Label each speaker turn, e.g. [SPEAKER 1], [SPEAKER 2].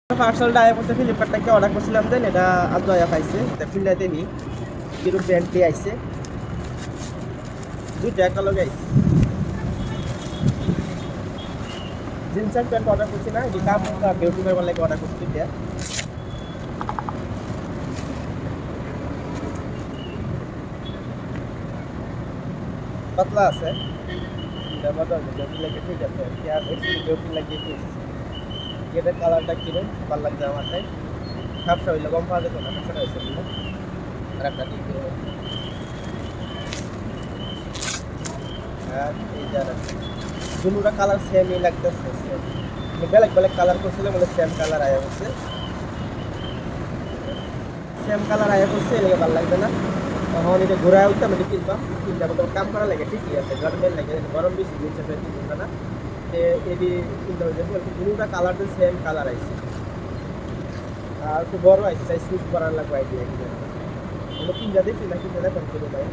[SPEAKER 1] পার্সেলটা আয়া করতে ফ্লিপকার্ট থেকে অর্ডার করছিলাম দেন এটা আজ আয়া পাইছে ফিল্ডে দেখি কিরকম প্যান্টটি আইছে দুইটা একটা লগে আইছে জিন্সের প্যান্ট অর্ডার করছি না এটি কাপ বিউটি পারবার লাগে অর্ডার করছি এটা পাতলা আছে এটা বদল বিউটি লাগে ঠিক আছে আর বিউটি লাগে ঠিক এটা কালারটা কিরকম ভালো লাগছে আমার তাই খাপটা হইলে কম পাওয়া যেত না সেটা হয়েছে আর একটা ঠিক আর এই যারা দুটোটা কালার সেমই লাগতেছে সেম বেলেগ বেলেগ কালার করছিল বলে সেম কালার আয়া করছে সেম কালার আয়া করছে এলাকা ভালো লাগবে না তখন এটা ঘোরা উঠতাম এটা কিনতাম কিনতাম তখন কাম করা লাগে ঠিকই আছে গরমের লাগে গরম বেশি জিনিসটা ফের কিনতে না এটি কিনতে হয়েছে দুটোটা কালার তো সেম কালার আইছে আর একটু বড় আইছে তাই সুইচ করার লাগবে আইডিয়া কিনা কিনতে দেখি না কিনতে দেখেন ভাই